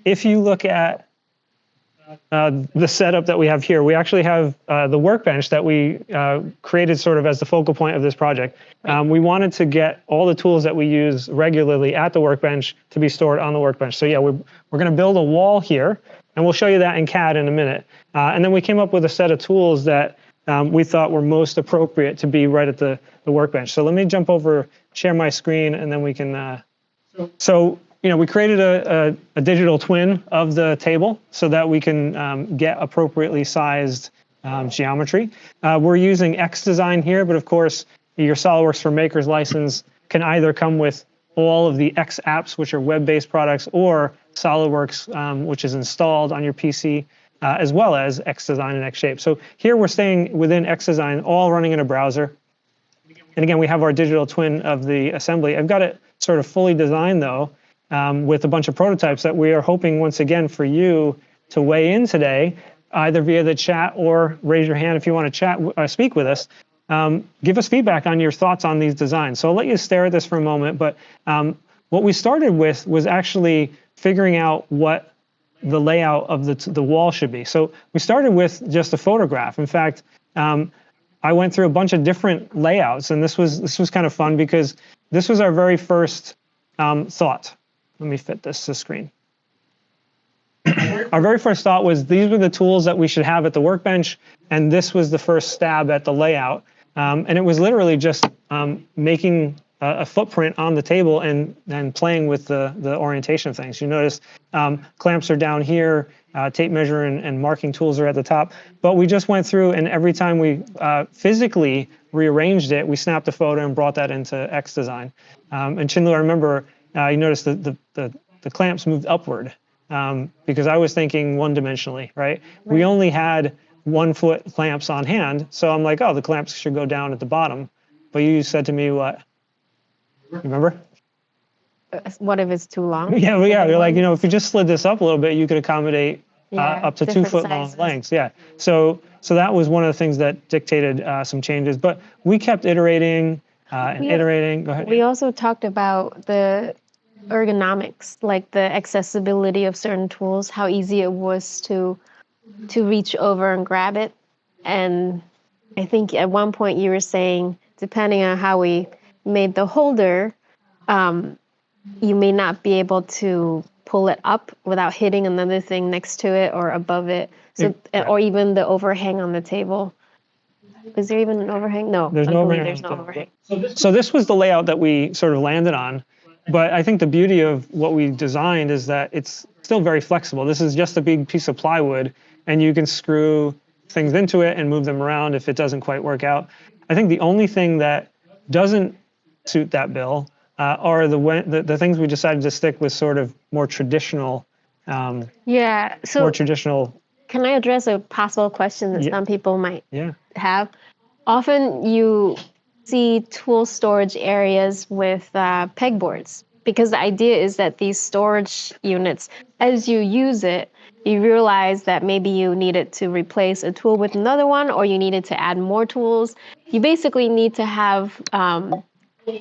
if you look at the setup that we have here, we actually have the Workbench that we created sort of as the focal point of this project. We wanted to get all the tools that we use regularly at the Workbench to be stored on the Workbench. So yeah, we're going to build a wall here, and we'll show you that in CAD in a minute. And then we came up with a set of tools that we thought were most appropriate to be right at the Workbench. So let me jump over, share my screen, and then we can. So we created a digital twin of the table so that we can get appropriately sized geometry. We're using XDesign here, but of course, your SOLIDWORKS for Makers license can either come with all of the X apps, which are web-based products, or SOLIDWORKS, which is installed on your PC, as well as XDesign and Xshape. So here we're staying within XDesign, all running in a browser. And again, we have our digital twin of the assembly. I've got it sort of fully designed, though, with a bunch of prototypes that we are hoping, once again, for you to weigh in today, either via the chat or raise your hand if you want to speak with us. Give us feedback on your thoughts on these designs. So I'll let you stare at this for a moment, but what we started with was actually figuring out what the layout of the wall should be. So we started with just a photograph. In fact, I went through a bunch of different layouts, and this was kind of fun because this was our very first thought. Let me fit this to screen. Our very first thought was these were the tools that we should have at the Workbench, and this was the first stab at the layout. And it was literally just making a footprint on the table and playing with the orientation of things. You notice clamps are down here, tape measure and marking tools are at the top. But we just went through, and every time we physically rearranged it, we snapped a photo and brought that into XDesign. And Chinlu, I remember you noticed the clamps moved upward because I was thinking one-dimensionally, right? We only had 1 foot clamps on hand, so I'm like, oh, the clamps should go down at the bottom. But you said to me what? Remember? What if it's too long? Yeah, well, yeah. You're like, if you just slid this up a little bit, you could accommodate up to 2 foot long lengths. Yeah. So that was one of the things that dictated some changes. But we kept iterating and iterating. Go ahead. We also talked about the ergonomics, like the accessibility of certain tools, how easy it was to reach over and grab it. And I think at one point you were saying, depending on how we made the holder, you may not be able to pull it up without hitting another thing next to it or above it. So, or even the overhang on the table. Is there even an overhang? No, there's no overhang. There's no overhang. So this was the layout that we sort of landed on. But I think the beauty of what we designed is that it's still very flexible. This is just a big piece of plywood, and you can screw things into it and move them around if it doesn't quite work out. I think the only thing that doesn't suit that bill are the things we decided to stick with sort of more traditional. More traditional. Can I address a possible question that some people might have? Often you see tool storage areas with pegboards, because the idea is that these storage units, as you use it, you realize that maybe you needed to replace a tool with another one, or you needed to add more tools. You basically need to have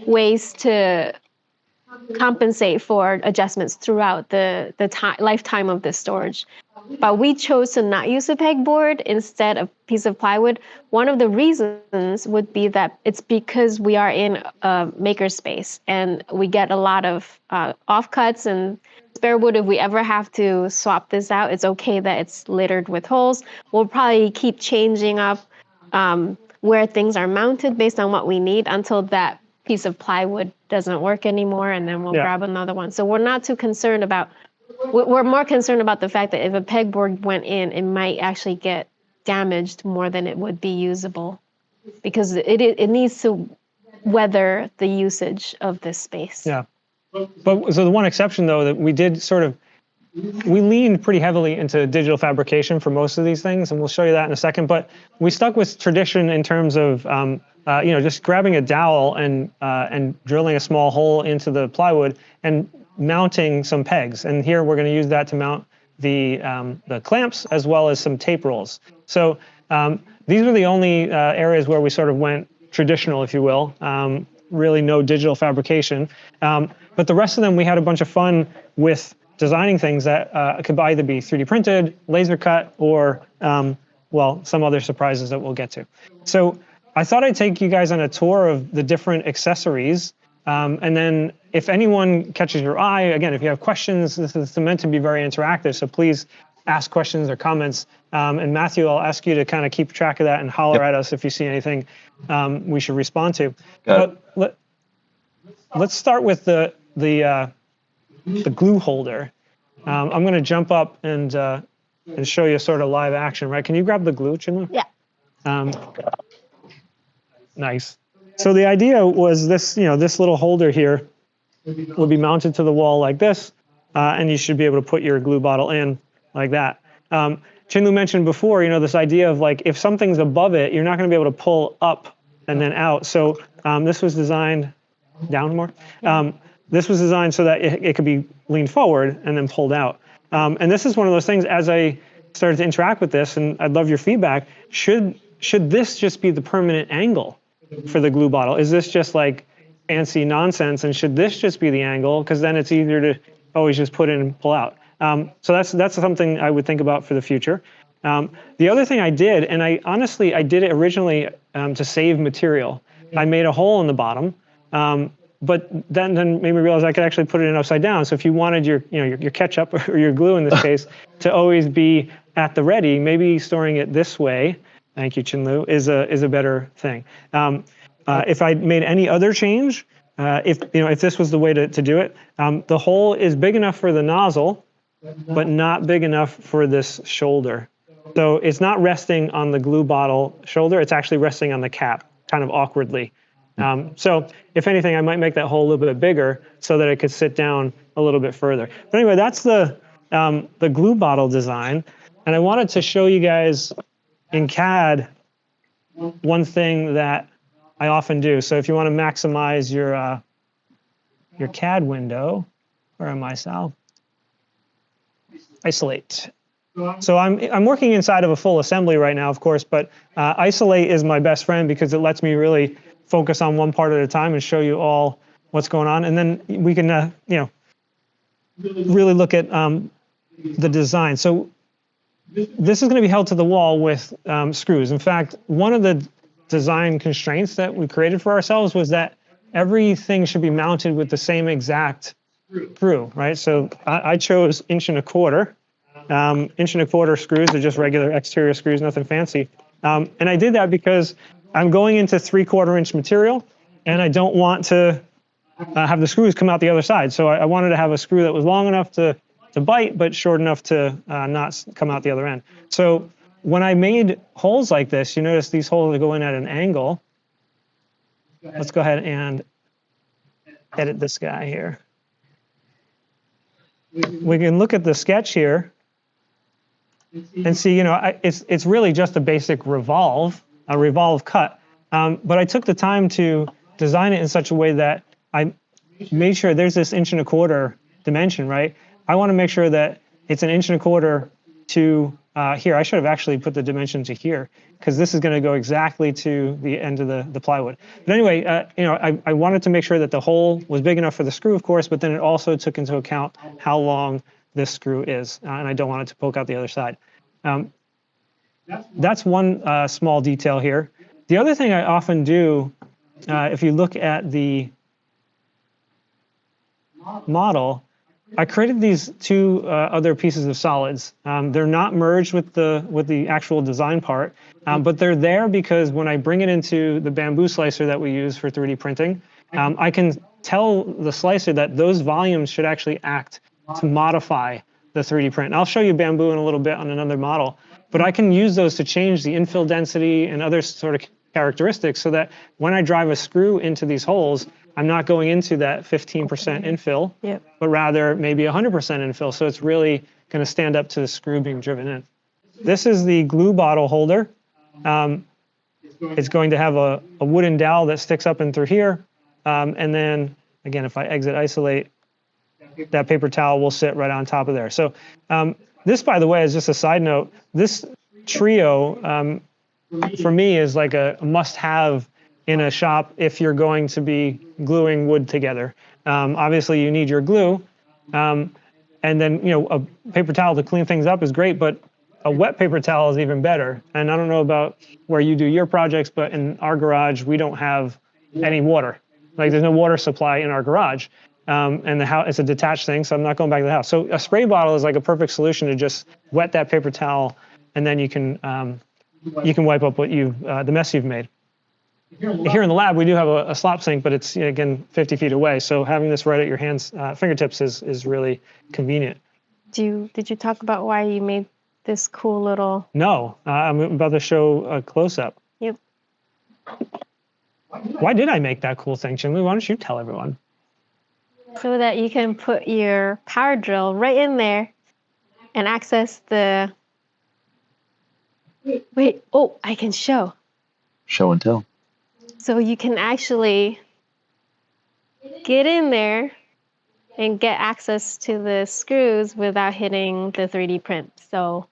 ways to compensate for adjustments throughout the lifetime of the storage. But we chose to not use a pegboard instead of a piece of plywood. One of the reasons would be that it's because we are in a makerspace and we get a lot of offcuts and spare wood. If we ever have to swap this out, it's okay that it's littered with holes. We'll probably keep changing up where things are mounted based on what we need until that piece of plywood doesn't work anymore, and then we'll grab another one. So we're not too concerned about. We're more concerned about the fact that if a pegboard went in, it might actually get damaged more than it would be usable, because it needs to weather the usage of this space. Yeah. But so the one exception, though, that we did we leaned pretty heavily into digital fabrication for most of these things, and we'll show you that in a second. But we stuck with tradition in terms of just grabbing a dowel and drilling a small hole into the plywood and mounting some pegs. And here we're going to use that to mount the clamps as well as some tape rolls. So these are the only areas where we sort of went traditional, if you will. Really no digital fabrication. But the rest of them, we had a bunch of fun with designing things that could either be 3D printed, laser cut, or well, some other surprises that we'll get to. So I thought I'd take you guys on a tour of the different accessories. And then if anyone catches your eye, again, if you have questions, this is meant to be very interactive. So please ask questions or comments. And Matthew, I'll ask you to kind of keep track of that and holler at us if you see anything we should respond to. But let's start with the glue holder. I'm going to jump up and show you sort of live action, right? Can you grab the glue, Chinlu? Yeah. Nice. So the idea was this, this little holder here would be mounted to the wall like this, and you should be able to put your glue bottle in like that. Chinlu mentioned before, this idea of like if something's above it, you're not going to be able to pull up and then out. So this was designed down more. This was designed so that it could be leaned forward and then pulled out. And this is one of those things, as I started to interact with this, and I'd love your feedback, should this just be the permanent angle for the glue bottle? Is this just like fancy nonsense, and should this just be the angle? Because then it's easier to always just put in and pull out. So that's something I would think about for the future. The other thing I did, and I did it originally to save material. I made a hole in the bottom, but then made me realize I could actually put it in upside down. So if you wanted your ketchup or your glue in this case to always be at the ready, maybe storing it this way, thank you, Chinlu, is a better thing. If I made any other change, if this was the way to do it, the hole is big enough for the nozzle, but not big enough for this shoulder. So it's not resting on the glue bottle shoulder, it's actually resting on the cap, kind of awkwardly. So if anything, I might make that hole a little bit bigger so that it could sit down a little bit further. But anyway, that's the glue bottle design. And I wanted to show you guys in CAD one thing that I often do. So if you want to maximize your CAD window, where am I, Sal? Isolate. So I'm working inside of a full assembly right now, of course, but Isolate is my best friend because it lets me really focus on one part at a time and show you all what's going on, and then we can really look at the design. So this is going to be held to the wall with screws. In fact, one of the design constraints that we created for ourselves was that everything should be mounted with the same exact screw, right? So I chose 1¼ inch. 1¼ screws are just regular exterior screws, nothing fancy. And I did that because I'm going into 3/4 inch material, and I don't want to have the screws come out the other side. So I wanted to have a screw that was long enough to bite, but short enough to not come out the other end. So when I made holes like this, you notice these holes go in at an angle. Let's go ahead and edit this guy here. We can look at the sketch here and see, it's really just a basic revolve cut. But I took the time to design it in such a way that I made sure there's this 1¼ dimension, right? I want to make sure that it's 1¼ to here. I should have actually put the dimension to here because this is going to go exactly to the end of the plywood. But anyway, I wanted to make sure that the hole was big enough for the screw, of course, but then it also took into account how long this screw is, and I don't want it to poke out the other side. That's one small detail here. The other thing I often do, if you look at the model, I created these two other pieces of solids. They're not merged with the actual design part, but they're there because when I bring it into the bamboo slicer that we use for 3D printing, I can tell the slicer that those volumes should actually act to modify the 3D print. And I'll show you bamboo in a little bit on another model, but I can use those to change the infill density and other sort of characteristics so that when I drive a screw into these holes, I'm not going into that 15% infill, but rather maybe 100% infill. So it's really going to stand up to the screw being driven in. This is the glue bottle holder. It's going to have a wooden dowel that sticks up and through here. And then, again, if I exit Isolate, that paper towel will sit right on top of there. So this, by the way, is just a side note. This trio, for me, is like a must-have in a shop if you're going to be gluing wood together. Obviously, you need your glue. And then, a paper towel to clean things up is great, but a wet paper towel is even better. And I don't know about where you do your projects, but in our garage, we don't have any water. Like there's no water supply in our garage. And the house, it's a detached thing, so I'm not going back to the house. So a spray bottle is like a perfect solution to just wet that paper towel, and then you can wipe up the mess you've made. Here in the lab, we do have a slop sink, but it's, again, 50 feet away. So having this right at your fingertips is really convenient. Did you talk about why you made this cool little? No, I'm about to show a close-up. Yep. Why did I make that cool thing, Chinli? Why don't you tell everyone? So that you can put your power drill right in there and access the... Wait, I can show. Show and tell. So you can actually get in there and get access to the screws without hitting the 3D print. So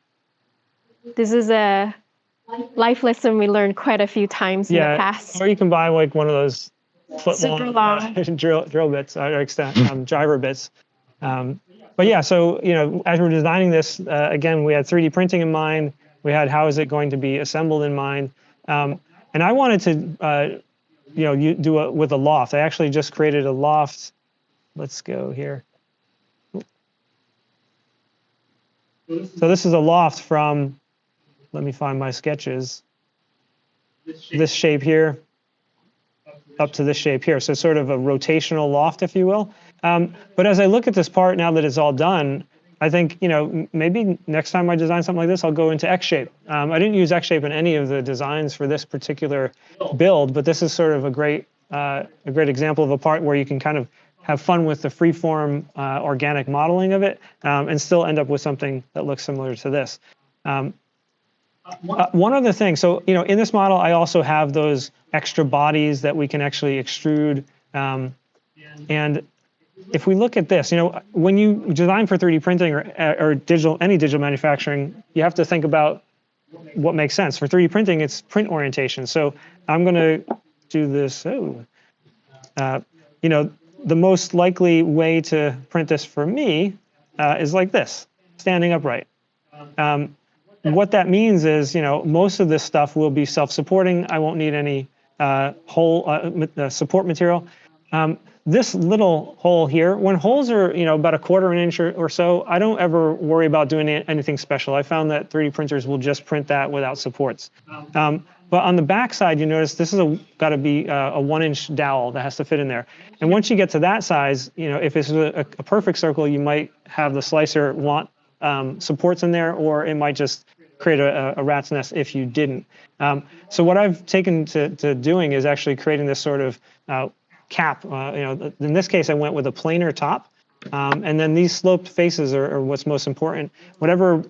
this is a life lesson we learned quite a few times in the past. Or you can buy like one of those foot-long drill bits or driver bits. But yeah, so as we're designing this, again, we had 3D printing in mind. We had how is it going to be assembled in mind, and I wanted to you do it with a loft. I actually just created a loft. Let's go here. So this is a loft from. Let me find my sketches. This shape here. Up to this shape here. So sort of a rotational loft, if you will. But as I look at this part now that it's all done, I think, maybe next time I design something like this, I'll go into X shape. I didn't use X shape in any of the designs for this particular build, but this is sort of a great example of a part where you can kind of have fun with the freeform organic modeling of it and still end up with something that looks similar to this. One other thing, so in this model, I also have those extra bodies that we can actually extrude. And if we look at this, when you design for 3D printing or any digital manufacturing, you have to think about what makes sense. For 3D printing, it's print orientation. So I'm going to do this. The most likely way to print this for me is like this, standing upright. What that means is, most of this stuff will be self-supporting. I won't need any support material. This little hole here, when holes are, about a quarter of an inch or so, I don't ever worry about doing anything special. I found that 3D printers will just print that without supports. But on the back side, you notice this is got to be a 1-inch dowel that has to fit in there. And once you get to that size, if it's a perfect circle, you might have the slicer want supports in there, or it might just create a rat's nest if you didn't. So what I've taken to doing is actually creating this sort of cap. In this case, I went with a planar top, and then these sloped faces are what's most important. Whatever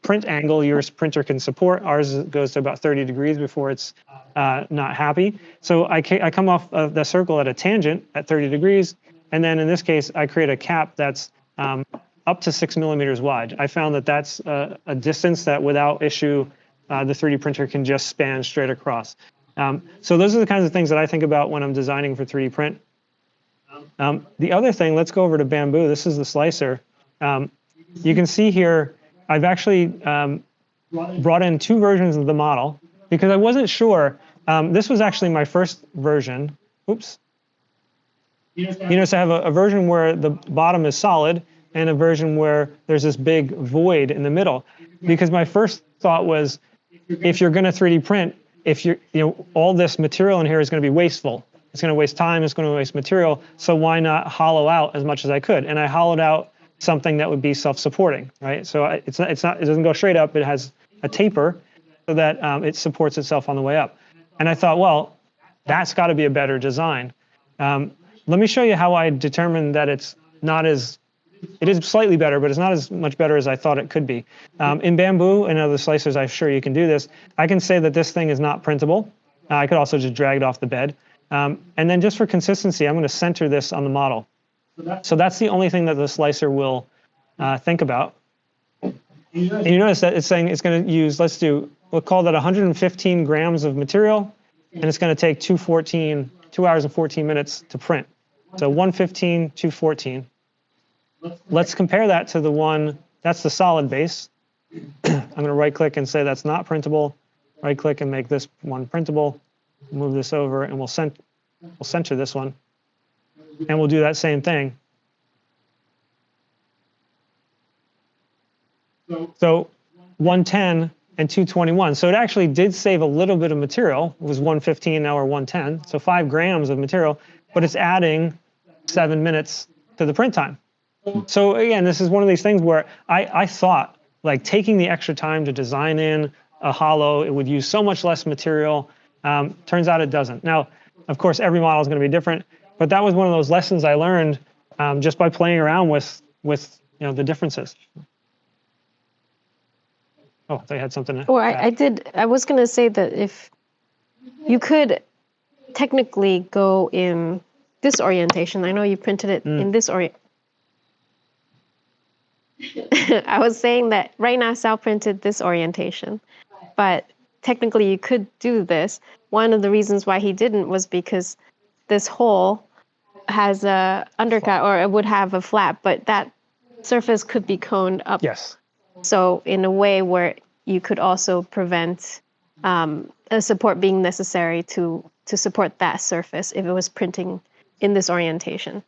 print angle your printer can support, ours goes to about 30 degrees before it's not happy. So I come off of the circle at a tangent at 30 degrees, and then in this case, I create a cap that's up to 6 millimeters wide. I found that that's a distance that without issue, the 3D printer can just span straight across. So those are the kinds of things that I think about when I'm designing for 3D print. The other thing, let's go over to Bamboo. This is the slicer. You can see here, I've actually brought in 2 versions of the model because I wasn't sure. This was actually my first version. Oops. You notice I have a version where the bottom is solid and a version where there's this big void in the middle. Because my first thought was, if you're going to 3D print, all this material in here is going to be wasteful. It's going to waste time. It's going to waste material. So why not hollow out as much as I could? And I hollowed out something that would be self-supporting, right? So it doesn't go straight up. It has a taper so that it supports itself on the way up. And I thought, well, that's got to be a better design. Let me show you how I determined that it's not as. It is slightly better, but it's not as much better as I thought it could be. In Bamboo and other slicers, I'm sure you can do this. I can say that this thing is not printable. I could also just drag it off the bed. And then just for consistency, I'm going to center this on the model. So that's the only thing that the slicer will think about. And you notice that it's saying it's going to use, we'll call that 115 grams of material, and it's going to take 2 hours and 14 minutes to print. So 115, 214. Let's compare that to the one, that's the solid base. I'm going to right click and say that's not printable. Right click and make this one printable. Move this over and we'll center this one. And we'll do that same thing. So 110 and 221. So it actually did save a little bit of material. It was 115, now we're 110. So 5 grams of material, but it's adding 7 minutes to the print time. So again, this is one of these things where I thought, like, taking the extra time to design in a hollow, it would use so much less material. Turns out it doesn't. Now, of course, every model is going to be different, but that was one of those lessons I learned just by playing around with the differences. Oh, they had something. Or I was going to say that if you could technically go in this orientation, I know you printed it in this I was saying that right now Sal printed this orientation, but technically you could do this. One of the reasons why he didn't was because this hole has a undercut, or it would have a flap, but that surface could be coned up. Yes. So in a way where you could also prevent a support being necessary to support that surface if it was printing in this orientation.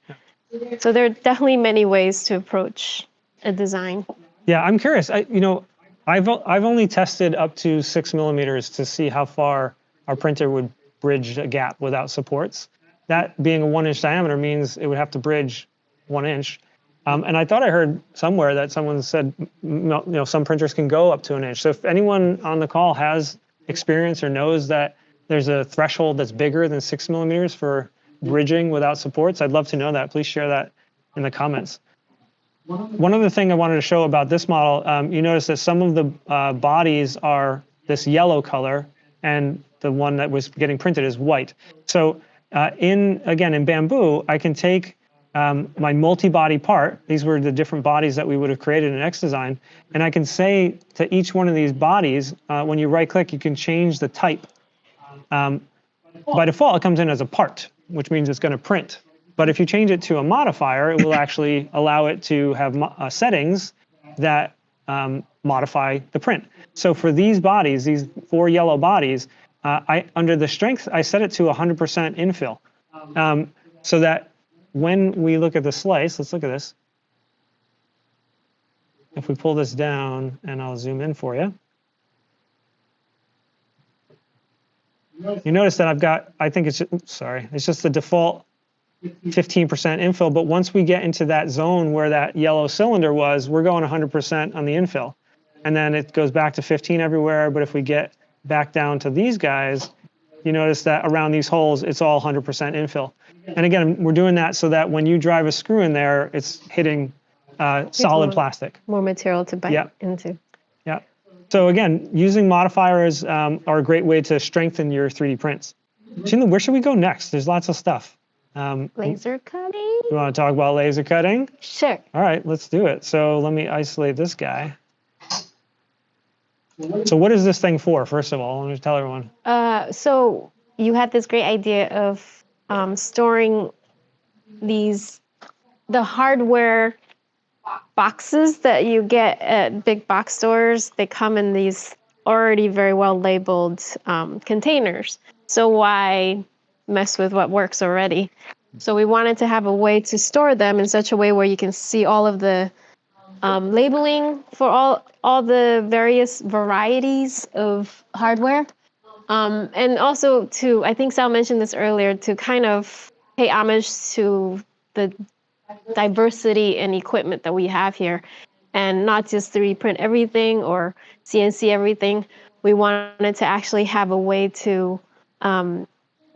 Yeah. So there are definitely many ways to approach a design. Yeah, I'm curious. I've only tested up to 6 millimeters to see how far our printer would bridge a gap without supports. That being a 1-inch diameter means it would have to bridge 1 inch. And I thought I heard somewhere that someone said, some printers can go up to 1 inch. So if anyone on the call has experience or knows that there's a threshold that's bigger than 6 millimeters for bridging without supports, I'd love to know that. Please share that in the comments. One other thing I wanted to show about this model, you notice that some of the bodies are this yellow color, and the one that was getting printed is white. So in Bamboo, I can take my multi-body part. These were the different bodies that we would have created in XDesign, and I can say to each one of these bodies, when you right-click, you can change the type. By default, it comes in as a part, which means it's going to print. But if you change it to a modifier, it will actually allow it to have settings that modify the print. So for these bodies, these 4 yellow bodies, under the strength, I set it to 100% infill. So that when we look at the slice, let's look at this. If we pull this down, and I'll zoom in for you. You notice that I've got, I think it's just the default 15% infill, but once we get into that zone where that yellow cylinder was, we're going 100% on the infill. And then it goes back to 15 everywhere, but if we get back down to these guys, you notice that around these holes, it's all 100% infill. And again, we're doing that so that when you drive a screw in there, it's hitting solid plastic. More material to bite into. Yeah. So again, using modifiers are a great way to strengthen your 3D prints. Chinlu, where should we go next? There's lots of stuff. Laser cutting? You want to talk about laser cutting? Sure. All right, let's do it. So let me isolate this guy. So what is this thing for, first of all? Let me tell everyone. So you had this great idea of storing the hardware boxes that you get at big box stores. They come in these already very well labeled containers. So why mess with what works already? So we wanted to have a way to store them in such a way where you can see all of the labeling for all the various varieties of hardware. And also to, I think Sal mentioned this earlier, to kind of pay homage to the diversity in equipment that we have here, and not just 3D print everything or CNC everything. We wanted to actually have a way to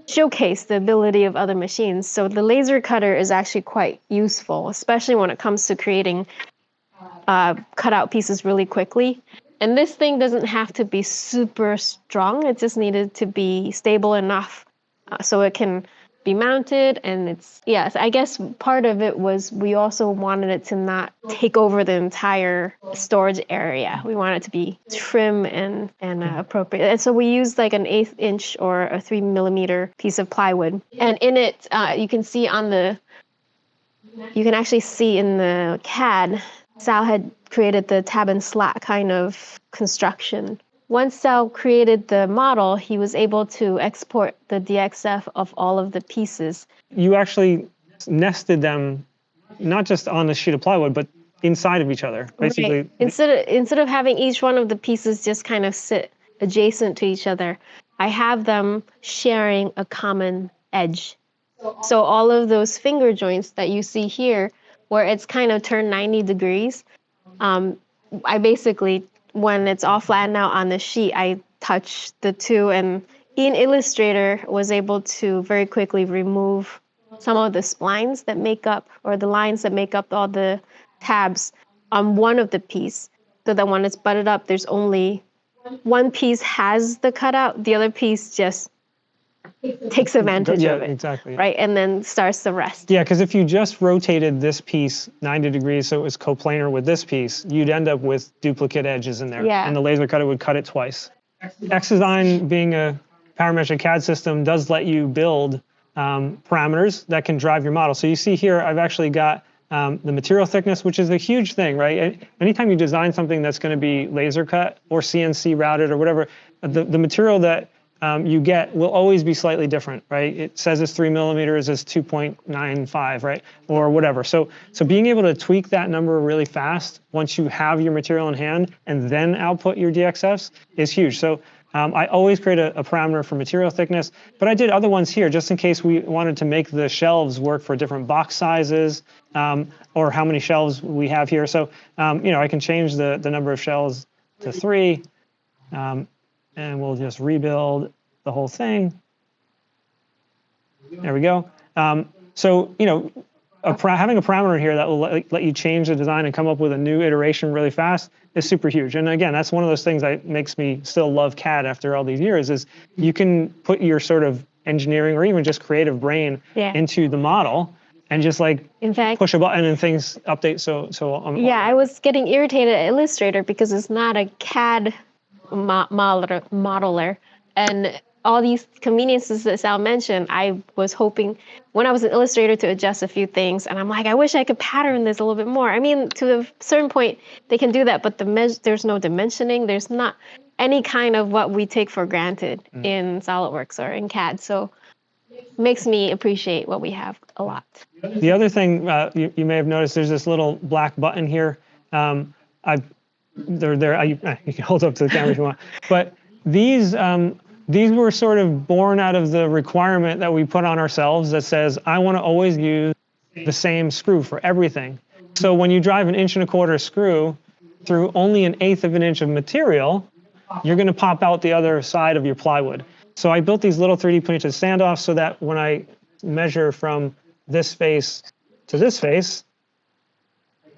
showcase the ability of other machines. So the laser cutter is actually quite useful, especially when it comes to creating cutout pieces really quickly. And this thing doesn't have to be super strong. It just needed to be stable enough so it can be mounted. And I guess part of it was we also wanted it to not take over the entire storage area. We want it to be trim and appropriate. And so we used like an 1/8 inch or a 3 millimeter piece of plywood. And in it, you can see on the you can actually see in the CAD, Sal had created the tab and slat kind of construction. Once Sal created the model, he was able to export the DXF of all of the pieces. You actually nested them not just on a sheet of plywood, but inside of each other, basically. Right. Instead of having each one of the pieces just kind of sit adjacent to each other, I have them sharing a common edge. So all of those finger joints that you see here, where it's kind of turned 90 degrees, I basically, when it's all flattened out on the sheet, I touch the two, and in Illustrator was able to very quickly remove some of the splines that make up, or the lines that make up all the tabs on one of the piece, so that when it's butted up, there's only one piece has the cutout, the other piece just takes advantage of it. Exactly. Right, and then starts the rest. Yeah, because if you just rotated this piece 90 degrees so it was coplanar with this piece, you'd end up with duplicate edges in there. Yeah. And the laser cutter would cut it twice. Xdesign, being a parametric CAD system, does let you build parameters that can drive your model. So you see here, I've actually got the material thickness, which is a huge thing, right? Anytime you design something that's going to be laser cut or CNC routed or whatever, the material that you get will always be slightly different, right? It says it's 3 millimeters, it's 2.95, right? Or whatever. So being able to tweak that number really fast once you have your material in hand and then output your DXFs is huge. So I always create a parameter for material thickness, but I did other ones here just in case we wanted to make the shelves work for different box sizes or how many shelves we have here. So, I can change the number of shelves to 3. And we'll just rebuild the whole thing. There we go. So, having a parameter here that will let you change the design and come up with a new iteration really fast is super huge. And again, that's one of those things that makes me still love CAD after all these years is you can put your sort of engineering or even just creative brain into the model and just in fact, push a button and things update. I was getting irritated at Illustrator because it's not a CAD modeler, and all these conveniences that Sal mentioned, I was hoping when I was in Illustrator to adjust a few things, and I'm like, I wish I could pattern this a little bit more. I mean, to a certain point, they can do that, but there's no dimensioning. There's not any kind of what we take for granted in SolidWorks or in CAD. So makes me appreciate what we have a lot. The other thing you may have noticed, there's this little black button here. They're there. You can hold up to the camera if you want. But these were sort of born out of the requirement that we put on ourselves that says, I want to always use the same screw for everything. So when you drive an 1 1/4 screw through only 1/8 of an inch of material, you're going to pop out the other side of your plywood. So I built these little 3D printed standoffs so that when I measure from this face to this face,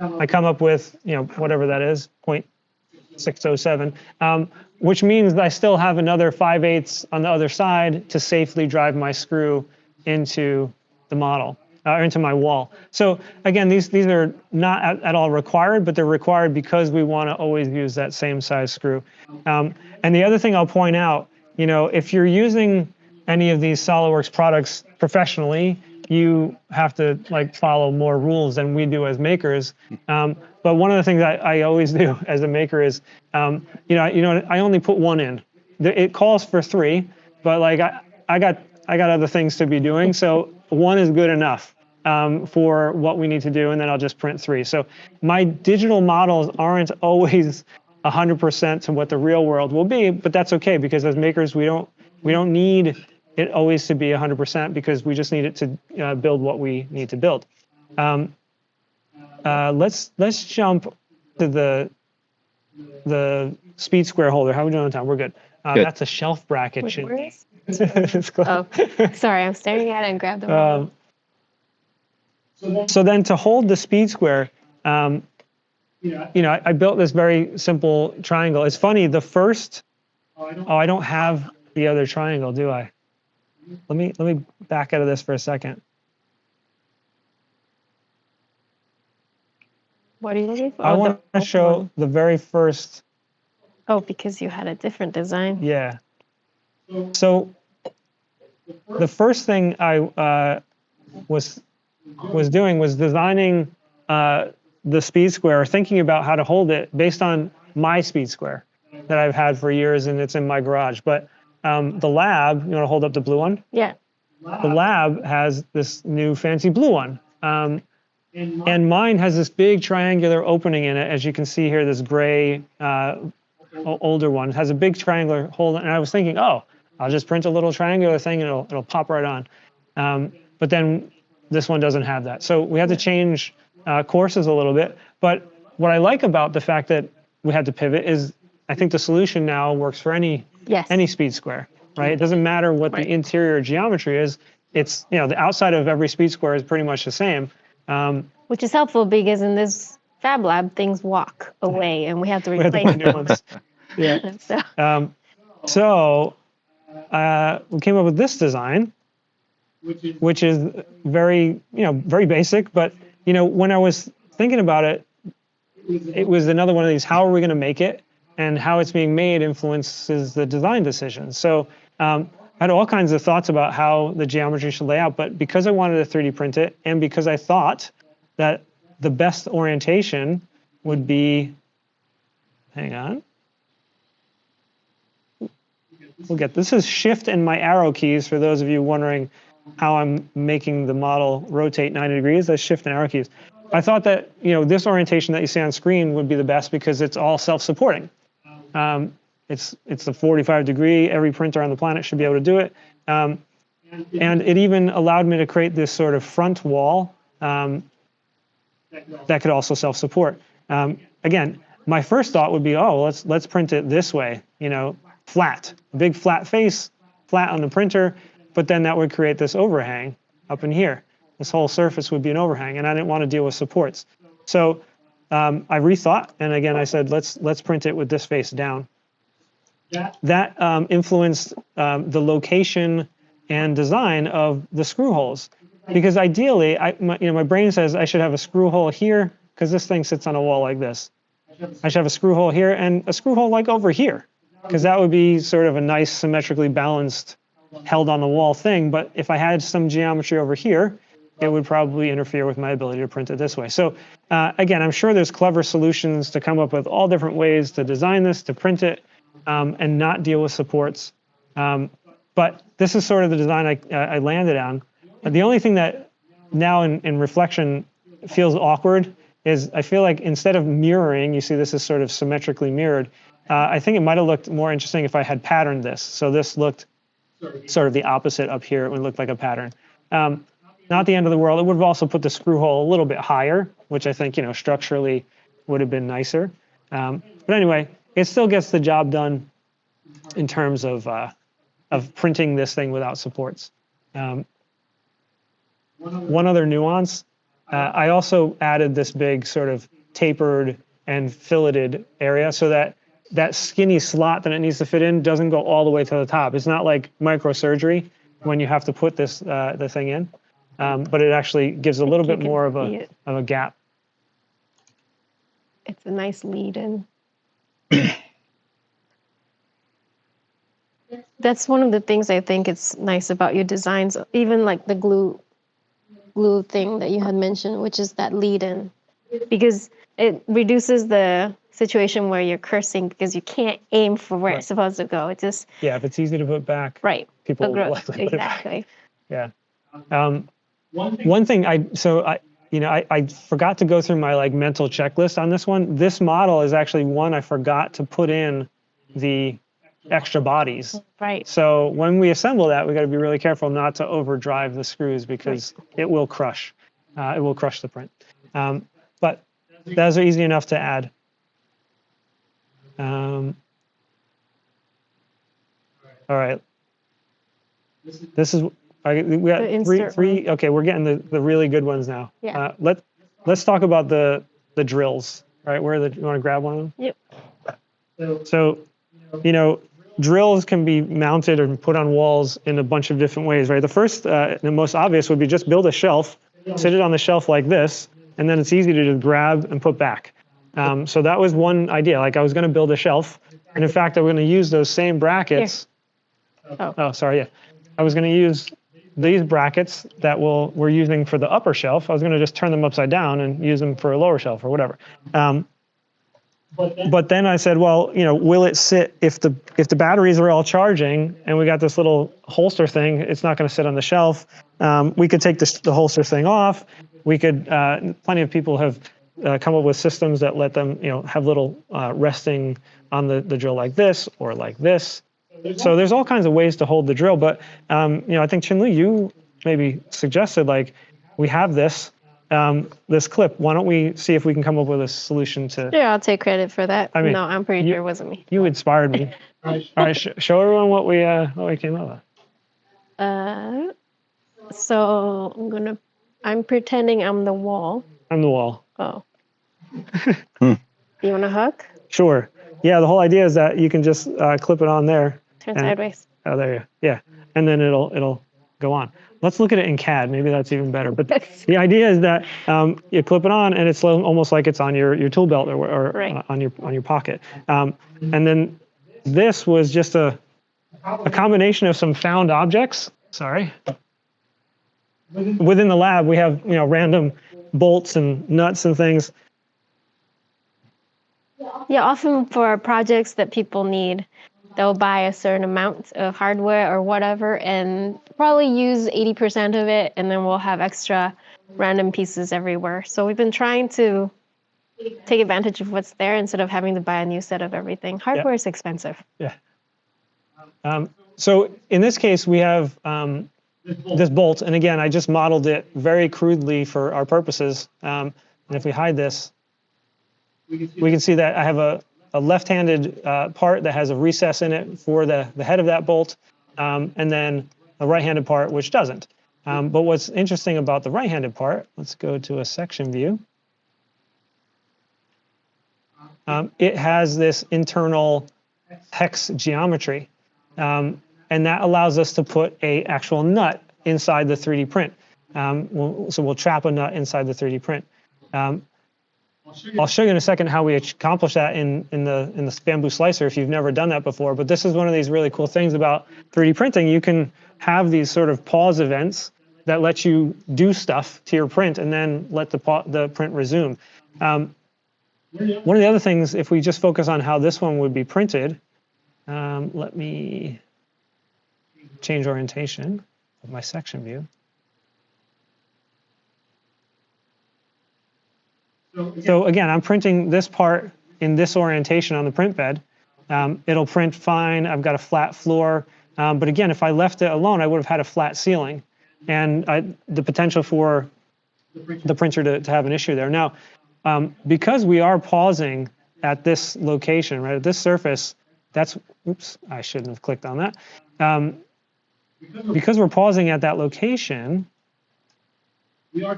I come up with, whatever that is, 0.607, which means I still have another 5/8 on the other side to safely drive my screw into the model, or into my wall. So again, these are not at all required, but they're required because we want to always use that same size screw. And the other thing I'll point out, if you're using any of these SolidWorks products professionally, you have to follow more rules than we do as makers. But one of the things I always do as a maker is, I only put 1 in. It calls for 3, but I got other things to be doing, so 1 is good enough for what we need to do, and then I'll just print 3. So my digital models aren't always 100% to what the real world will be, but that's okay because as makers we don't need it always to be 100% because we just need it to build what we need to build. Let's jump to the speed square holder. How are we doing on time? We're good. Good. That's a shelf bracket. Wait, where is? It's oh, sorry, I'm staring at it and grabbed the wrong one. So then to hold the speed square, I built this very simple triangle. It's funny, the first, I don't have the other triangle, do I? Let me back out of this for a second. What are you looking for? I want to show the very first. Oh, because you had a different design. Yeah. So the first thing I was was doing was designing the speed square, thinking about how to hold it based on my speed square that I've had for years, and it's in my garage. But the lab, you want to hold up the blue one? Yeah. The lab has this new fancy blue one. And mine has this big triangular opening in it, as you can see here, this gray older one. It has a big triangular hole, and I was thinking, oh, I'll just print a little triangular thing and it'll pop right on. But then this one doesn't have that. So we had to change courses a little bit. But what I like about the fact that we had to pivot is I think the solution now works for any speed square, right? It doesn't matter what the interior geometry is. It's, the outside of every speed square is pretty much the same. Which is helpful because in this Fab Lab, things walk away and we have to replace new ones. Yeah. So we came up with this design, which is very, very basic. But, when I was thinking about it, it was another one of these, how are we going to make it? And how it's being made influences the design decisions. So I had all kinds of thoughts about how the geometry should lay out. But because I wanted to 3D print it, and because I thought that the best orientation would be, hang on. We'll get, this is shift and my arrow keys for those of you wondering how I'm making the model rotate 90 degrees. That's shift and arrow keys. I thought that, this orientation that you see on screen would be the best because it's all self-supporting. It's the 45 degree, every printer on the planet should be able to do it. And it even allowed me to create this sort of front wall that could also self-support. Again, my first thought would be, oh, let's print it this way, flat, big flat face, flat on the printer, but then that would create this overhang up in here. This whole surface would be an overhang, and I didn't want to deal with supports. So I rethought, and again, I said, let's print it with this face down. That influenced the location and design of the screw holes, because ideally, my brain says I should have a screw hole here because this thing sits on a wall like this. I should have a screw hole here and a screw hole like over here, because that would be sort of a nice symmetrically balanced, held on the wall thing. But if I had some geometry over here, it would probably interfere with my ability to print it this way. So again, I'm sure there's clever solutions to come up with all different ways to design this, to print it, and not deal with supports. But this is sort of the design I landed on. The only thing that now in reflection feels awkward is I feel like instead of mirroring, you see this is sort of symmetrically mirrored, I think it might have looked more interesting if I had patterned this. So this looked sort of the opposite up here. It would look like a pattern. Not the end of the world. It would have also put the screw hole a little bit higher, which I think, structurally would have been nicer. But anyway, it still gets the job done in terms of printing this thing without supports. One other nuance, I also added this big sort of tapered and filleted area so that that skinny slot that it needs to fit in doesn't go all the way to the top. It's not like microsurgery when you have to put this the thing in, but it actually gives a little bit more of a gap. It's a nice lead in. That's one of the things I think it's nice about your designs, even like the glue thing that you had mentioned, which is that lead in, because it reduces the situation where you're cursing because you can't aim for where it's supposed to go. It just if it's easy to put back, people will likely put it back. Yeah. One thing I forgot to go through my mental checklist on this one. This model is actually one I forgot to put in the extra bodies. Right. So when we assemble that, we got to be really careful not to overdrive the screws because it will crush. It will crush the print. But those are easy enough to add. All right. This is we got three. Okay, we're getting the really good ones now. Yeah. Let's talk about the drills. Right, you want to grab one of them? Yep. So, drills can be mounted or put on walls in a bunch of different ways, right? The first and the most obvious would be just build a shelf, sit it on the shelf like this, and then it's easy to just grab and put back. So that was one idea. I was going to build a shelf, and in fact, I was going to use those same brackets. Here. Oh, sorry, yeah. I was going to use these brackets that we're using for the upper shelf, I was going to just turn them upside down and use them for a lower shelf or whatever. But then I said, well, will it sit if the batteries are all charging and we got this little holster thing? It's not going to sit on the shelf. We could take the holster thing off. We could. Plenty of people have come up with systems that let them, have little resting on the drill like this or like this. So there's all kinds of ways to hold the drill. But I think Chinlu, you maybe suggested like we have this. This clip. Why don't we see if we can come up with a solution to? Yeah, I'll take credit for that. I mean, no, I'm pretty sure it wasn't me. You inspired me. All right, show everyone what we came up with. So I'm pretending I'm the wall. I'm the wall. Oh. You want to hook? Sure. Yeah, the whole idea is that you can just clip it on there. Turn sideways. Oh, there you go. Yeah, and then it'll go on. Let's look at it in CAD. Maybe that's even better. But the idea is that you clip it on, and it's almost like it's on your tool belt or right. on your pocket. And then this was just a combination of some found objects. Sorry. Within the lab, we have random bolts and nuts and things. Yeah, often for projects that people need, they'll buy a certain amount of hardware or whatever and probably use 80% of it, and then we'll have extra random pieces everywhere. So we've been trying to take advantage of what's there instead of having to buy a new set of everything. Hardware is expensive. Yeah. So in this case, we have this bolt. And again, I just modeled it very crudely for our purposes. And if we hide this, we can see that I have a left-handed part that has a recess in it for the head of that bolt, and then a right-handed part which doesn't. But what's interesting about the right-handed part, let's go to a section view. It has this internal hex geometry, and that allows us to put an actual nut inside the 3D print. So we'll trap a nut inside the 3D print. I'll show you in a second how we accomplish that in the bamboo slicer if you've never done that before. But this is one of these really cool things about 3D printing. You can have these sort of pause events that let you do stuff to your print and then let the print resume. One of the other things, if we just focus on how this one would be printed, let me change orientation of my section view. So again, I'm printing this part in this orientation on the print bed. It'll print fine. I've got a flat floor. But again, if I left it alone, I would have had a flat ceiling and the potential for the printer to have an issue there. Now, because we are pausing at this location, right, at this surface, oops, I shouldn't have clicked on that. Because we're pausing at that location,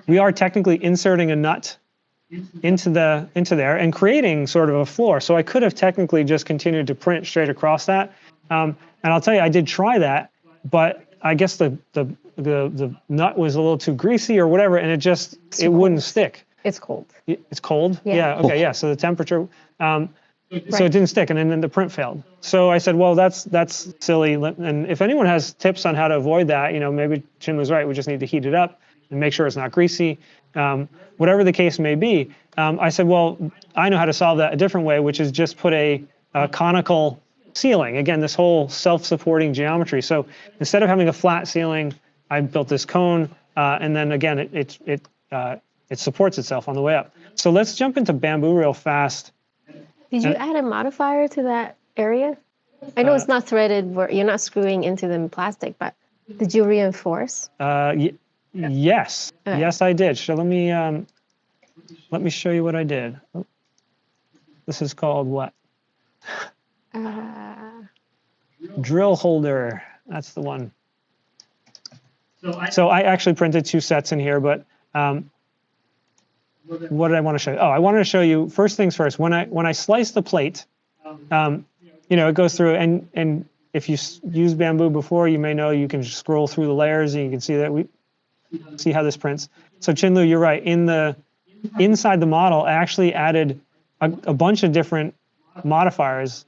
we are technically inserting a nut into there and creating sort of a floor. So I could have technically just continued to print straight across that. And I'll tell you, I did try that, but I guess the nut was a little too greasy or whatever, and it wouldn't stick. It's cold. It's cold? Yeah. Okay, yeah. So the temperature, so it didn't stick, and then the print failed. So I said, well, that's silly. And if anyone has tips on how to avoid that, maybe Chin was right. We just need to heat it up and make sure it's not greasy. Whatever the case may be, I said, well, I know how to solve that a different way, which is just put a conical ceiling. Again, this whole self-supporting geometry. So instead of having a flat ceiling, I built this cone, and then again, it supports itself on the way up. So let's jump into bamboo real fast. Did you add a modifier to that area? I know it's not threaded, where you're not screwing into the plastic, but did you reinforce? Yes. Okay. Yes, I did. So let me show you what I did. This is called what? Drill holder. That's the one. So I actually printed 2 sets in here, but what did I want to show you? Oh, I wanted to show you, first things first, when I slice the plate, it goes through, and if you use bamboo before, you may know you can just scroll through the layers and you can see that see how this prints. So Chinlu, you're right. Inside the model, I actually added a bunch of different modifiers.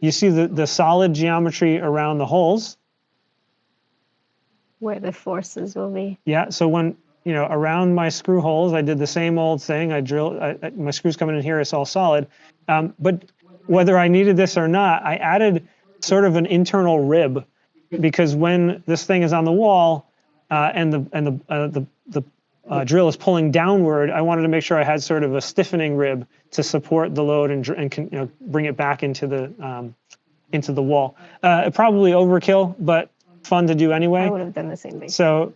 You see the solid geometry around the holes. where the forces will be. Yeah, so when, around my screw holes, I did the same old thing. I drilled, my screws coming in here, it's all solid. But whether I needed this or not, I added sort of an internal rib, because when this thing is on the wall and the drill is pulling downward, I wanted to make sure I had sort of a stiffening rib to support the load and bring it back into the wall. Probably overkill, but fun to do anyway. I would have done the same thing. So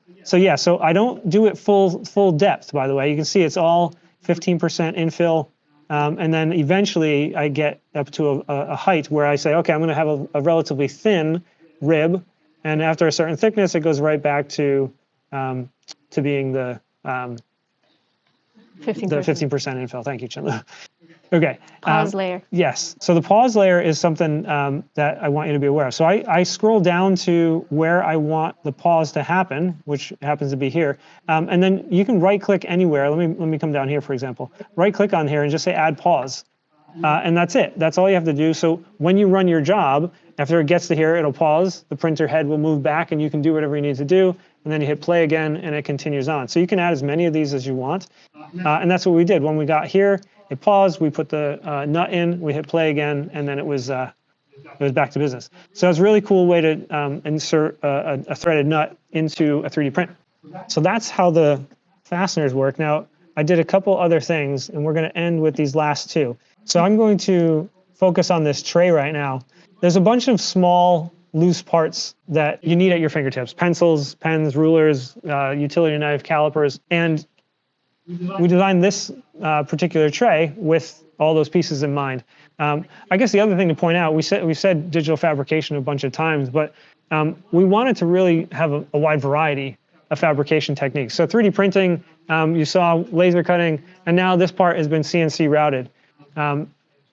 I don't do it full depth, by the way. You can see it's all 15% infill. And then eventually I get up to a height where I say, okay, I'm going to have a relatively thin rib. And after a certain thickness, it goes right back to being the 15% infill. Thank you, Chandler. Okay. Pause layer. Yes. So the pause layer is something that I want you to be aware of. So I scroll down to where I want the pause to happen, which happens to be here. And then you can right click anywhere. Let me come down here, for example. Right click on here and just say add pause. And that's it. That's all you have to do. So when you run your job, after it gets to here, it'll pause. The printer head will move back and you can do whatever you need to do. And then you hit play again and it continues on. So you can add as many of these as you want. And that's what we did. When we got here, it paused, we put the nut in, we hit play again, and then it was back to business. So it's a really cool way to insert a threaded nut into a 3D print. So that's how the fasteners work. Now, I did a couple other things, and we're going to end with these last two. So I'm going to focus on this tray right now. There's a bunch of small, loose parts that you need at your fingertips: pencils, pens, rulers, utility knife, calipers, and we designed this particular tray with all those pieces in mind. I guess the other thing to point out, we said digital fabrication a bunch of times, but we wanted to really have a wide variety of fabrication techniques. So 3D printing, you saw laser cutting, and now this part has been CNC routed.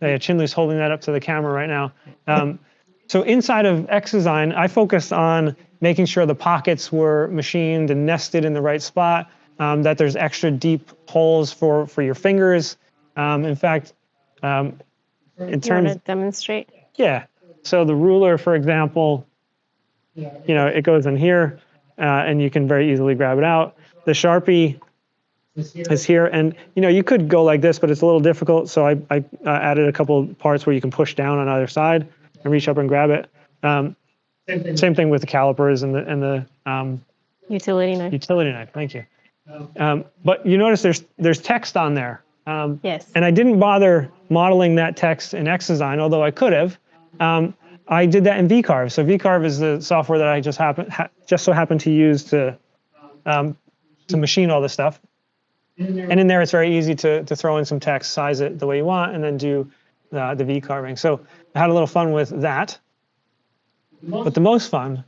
Chinley's holding that up to the camera right now. So inside of XDesign, I focused on making sure the pockets were machined and nested in the right spot. That there's extra deep holes for your fingers. In fact, in terms, you want to demonstrate? Yeah. So the ruler, for example, it goes in here, and you can very easily grab it out. The Sharpie is here, and you could go like this, but it's a little difficult. So I added a couple parts where you can push down on either side and reach up and grab it. Same thing with the calipers and the utility knife. Utility knife. Thank you. But you notice there's text on there. Yes. And I didn't bother modeling that text in XDesign, although I could have. I did that in VCarve. So VCarve is the software that I just so happened to use to machine all this stuff. And in there, it's very easy to throw in some text, size it the way you want, and then do the V carving. So I had a little fun with that. But the most fun,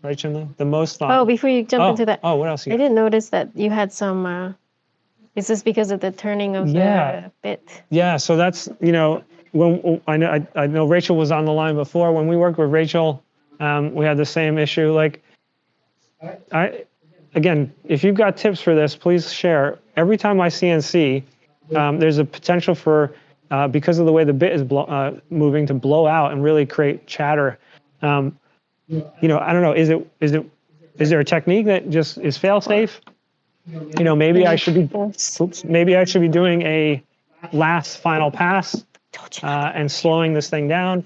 right, Chinley? The most fun. Oh, before you jump into that. Oh, what else? I didn't notice that you had some. Is this because of the turning of the bit? Yeah. So that's when I know Rachel was on the line before. When we worked with Rachel, we had the same issue. Like, again, if you've got tips for this, please share. Every time I CNC, there's a potential for because of the way the bit is moving to blow out and really create chatter. I don't know. Is there a technique that just is fail safe? Maybe I should be doing a last final pass and slowing this thing down.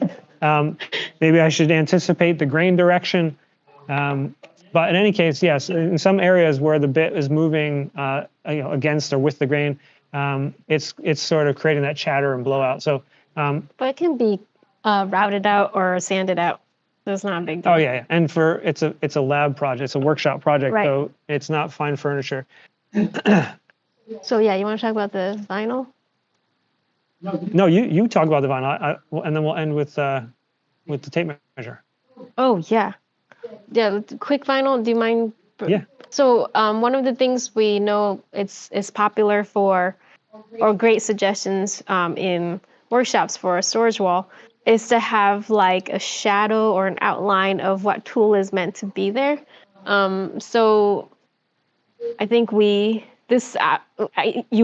Maybe I should anticipate the grain direction. But in any case, yes, in some areas where the bit is moving against or with the grain, it's sort of creating that chatter and blowout. So, but it can be routed out or sanded out. That's not a big deal. Oh yeah, and it's a lab project, it's a workshop project, right. So it's not fine furniture. So yeah, you want to talk about the vinyl? No, you talk about the vinyl, and then we'll end with the tape measure. Oh yeah, quick vinyl. Do you mind? Yeah. So one of the things we know it's popular for, or great suggestions in workshops for a storage wall, is to have like a shadow or an outline of what tool is meant to be there. So I think you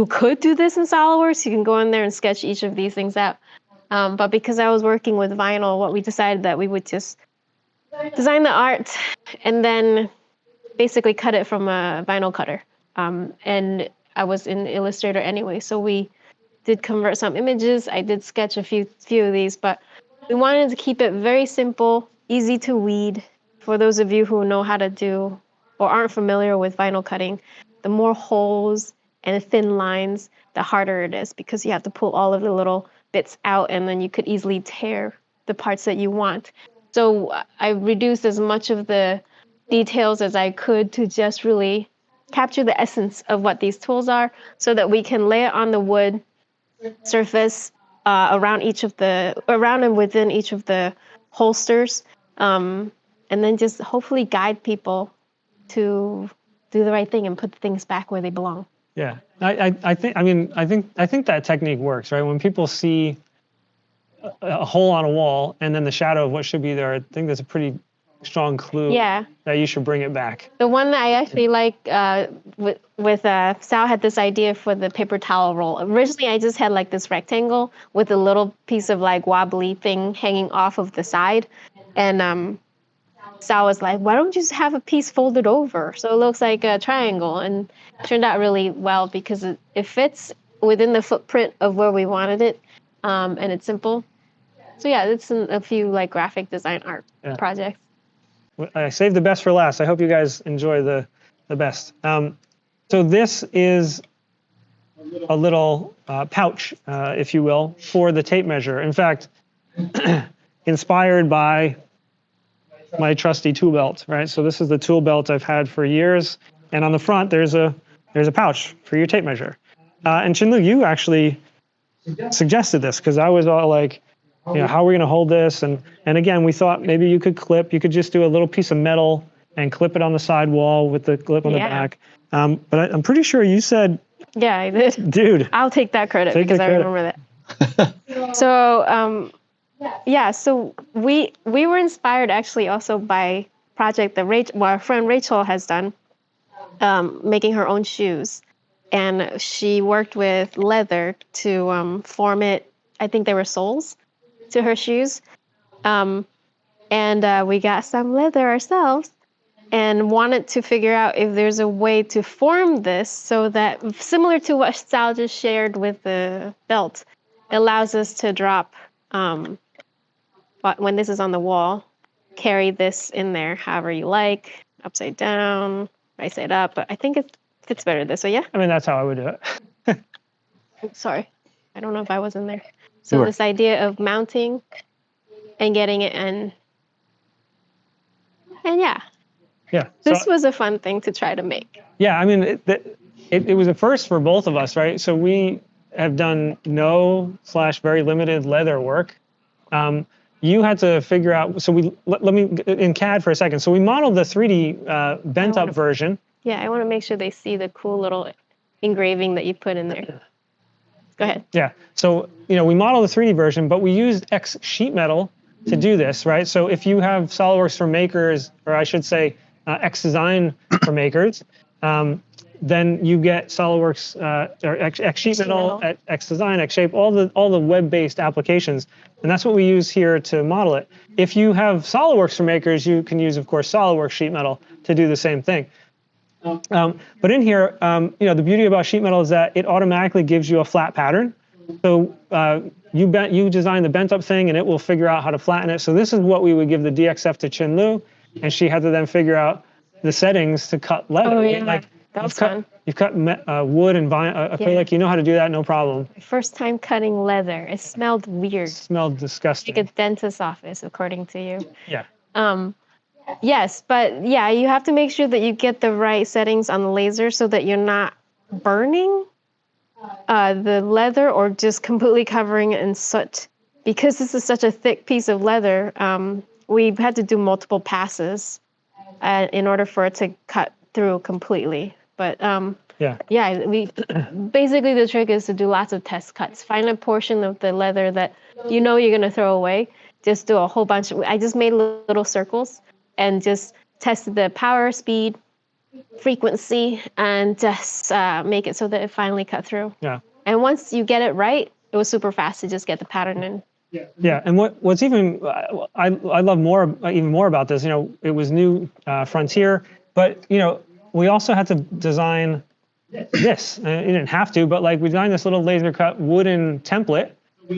could do this in SolidWorks. You can go in there and sketch each of these things out. But because I was working with vinyl, what we decided that we would just design the art, and then basically cut it from a vinyl cutter. And I was in Illustrator anyway, so we did convert some images. I did sketch a few of these, but we wanted to keep it very simple, easy to weed. For those of you who know how to do or aren't familiar with vinyl cutting, the more holes and thin lines, the harder it is because you have to pull all of the little bits out and then you could easily tear the parts that you want. So I reduced as much of the details as I could to just really capture the essence of what these tools are so that we can lay it on the wood surface around and within each of the holsters, and then just hopefully guide people to do the right thing and put the things back where they belong. Yeah, I think that technique works, right? When people see a hole on a wall and then the shadow of what should be there, I think that's a pretty strong clue that you should bring it back. The one that I actually like with Sal had this idea for the paper towel roll. Originally, I just had like this rectangle with a little piece of like wobbly thing hanging off of the side, and Sal was like, "Why don't you just have a piece folded over so it looks like a triangle?" And it turned out really well because it fits within the footprint of where we wanted it, and it's simple. So yeah, it's a few like graphic design art projects. I saved the best for last. I hope you guys enjoy the best. So this is a little pouch, if you will, for the tape measure. In fact, inspired by my trusty tool belt, right? So this is the tool belt I've had for years, and on the front there's a pouch for your tape measure. And Chinlu, you actually suggested this because I was all like, how are we going to hold this? And again, we thought maybe you could just do a little piece of metal and clip it on the side wall with the clip on the back. But I'm pretty sure you said, yeah, I did. Dude, I'll take that credit because I remember that. So so we were inspired actually also by project that our friend Rachel has done, making her own shoes, and she worked with leather to form it. I think they were soles to her shoes, and we got some leather ourselves and wanted to figure out if there's a way to form this so that, similar to what Sal just shared with the belt, it allows us to drop, when this is on the wall, carry this in there however you like, upside down, right side up, but I think it fits better this way, yeah? I mean, that's how I would do it. Sorry, I don't know if I was in there. So this idea of mounting and getting it in, and this was a fun thing to try to make. Yeah, I mean, it was a first for both of us, right? So we have done no/very limited leather work. You had to figure out. So let me in CAD for a second. So we modeled the 3D bent up version. Yeah, I want to make sure they see the cool little engraving that you put in there. Go ahead. Yeah. So, we modeled the 3D version, but we used X sheet metal to do this, right? So if you have SolidWorks for makers, or I should say X Design for makers, then you get SolidWorks or X sheet metal, X Design, X Shape, all the web-based applications, and that's what we use here to model it. If you have SolidWorks for makers, you can use, of course, SolidWorks sheet metal to do the same thing. But in here, the beauty about sheet metal is that it automatically gives you a flat pattern. So you design the bent up thing, and it will figure out how to flatten it. So this is what we would give the DXF to Chinlu, and she had to then figure out the settings to cut leather. Oh yeah, that was fun. You've cut wood and vinyl, acrylic. You know how to do that, no problem. First time cutting leather. It smelled weird. It smelled disgusting. Like a dentist's office, according to you. Yeah. Yes, but you have to make sure that you get the right settings on the laser so that you're not burning the leather or just completely covering it in soot. Because this is such a thick piece of leather, we had to do multiple passes in order for it to cut through completely. But we basically the trick is to do lots of test cuts. Find a portion of the leather that you're going to throw away. Just do a whole bunch. I just made little circles and just tested the power, speed, frequency, and just make it so that it finally cut through. Yeah. And once you get it right, it was super fast to just get the pattern in. Yeah, and what's even I love even more about this. It was new frontier, but we also had to design this. You didn't have to, but like we designed this little laser cut wooden template,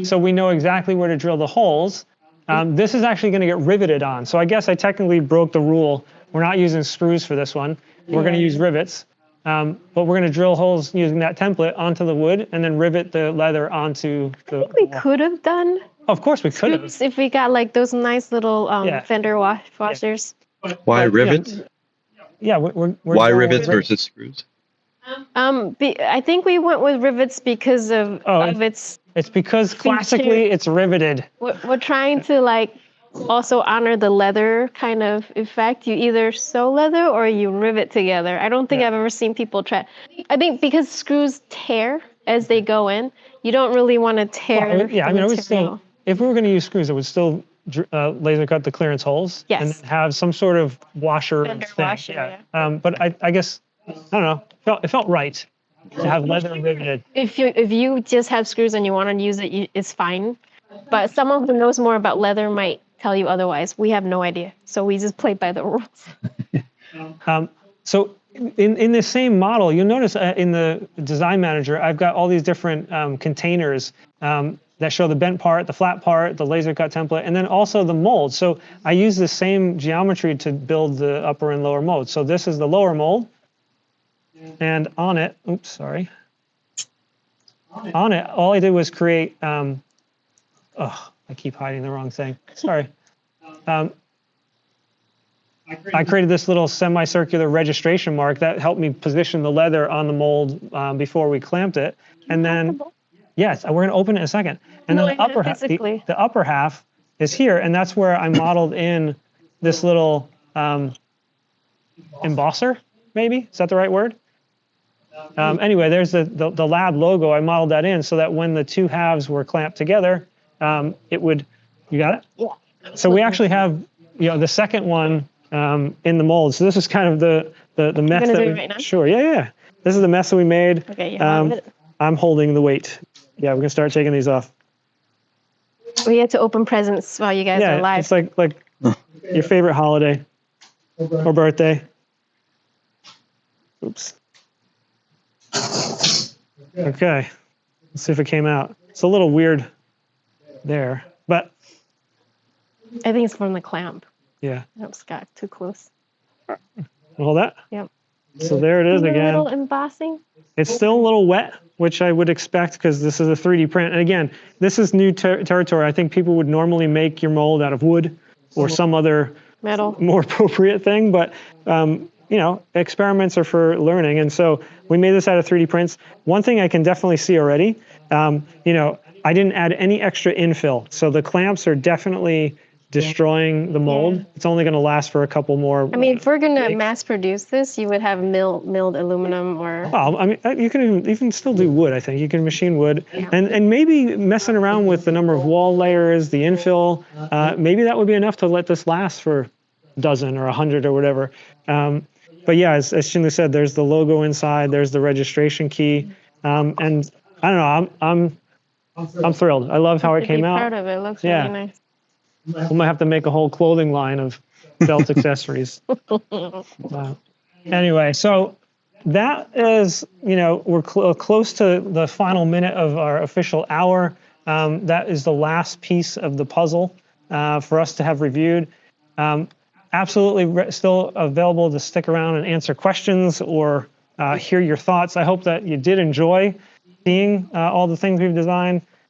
so we know exactly where to drill the holes. This is actually going to get riveted on. So I guess I technically broke the rule. We're not using screws for this one. We're going to use rivets. But we're going to drill holes using that template onto the wood and then rivet the leather onto the. I think we could have done. Of course we could have. If we got like those nice little fender washers. Why rivets? Yeah, we're why rivets versus screws? I think we went with rivets because of its. It's because classically it's riveted. We're trying to like also honor the leather kind of effect. You either sew leather or you rivet together. I don't think I've ever seen people try. I think because screws tear as they go in, you don't really want to tear. Well, yeah, I mean, it would still, if we were going to use screws, it would still laser cut the clearance holes and then have some sort of washer thing. Washer, but I guess I don't know. It felt right to have leather riveted. If you just have screws and you want to use it, it's fine. But someone who knows more about leather might tell you otherwise. We have no idea, so we just play by the rules. So in the same model, you'll notice in the design manager, I've got all these different containers that show the bent part, the flat part, the laser cut template, and then also the mold. So I use the same geometry to build the upper and lower mold. So this is the lower mold, and on it, on it, all I did was create. I keep hiding the wrong thing. Sorry. I created this little semicircular registration mark that helped me position the leather on the mold before we clamped it. And then, yes, we're going to open it in a second. And then the upper half is here, and that's where I modeled in this little embosser, maybe? Is that the right word? Anyway, there's the lab logo. I modeled that in so that when the two halves were clamped together, it would, you got it? Yeah. So we actually have, the second one in the mold. So this is kind of the mess that we, right now? Sure, yeah. This is the mess that we made. Okay, you have it. I'm holding the weight. Yeah, we're gonna start taking these off. We had to open presents while you guys are live. It's like your favorite holiday or birthday. Oops. Okay, let's see if it came out. It's a little weird there, but I think it's from the clamp. yeah. Oops, got too close. Hold that. Yep. So there it is again. A little embossing. It's still a little wet, which I would expect because this is a 3D print. And again, this is new territory. I think people would normally make your mold out of wood or some other metal, more appropriate thing. But experiments are for learning. And so we made this out of 3D prints. One thing I can definitely see already, I didn't add any extra infill. So the clamps are definitely destroying the mold. Yeah. It's only going to last for a couple more. I mean, if we're going to mass produce this, you would have milled aluminum or. Well, I mean, you can still do wood. I think you can machine wood, and maybe messing around with the number of wall layers, the infill. Maybe that would be enough to let this last for a dozen or 100 or whatever. But yeah, as Shinlu said, there's the logo inside. There's the registration key, and I don't know. I'm thrilled. I love how it came out. Proud of it. It looks really nice. We might have to make a whole clothing line of belt accessories. Anyway, so that is, we're close to the final minute of our official hour. That is the last piece of the puzzle for us to have reviewed. Absolutely still available to stick around and answer questions or hear your thoughts. I hope that you did enjoy seeing all the things we've designed.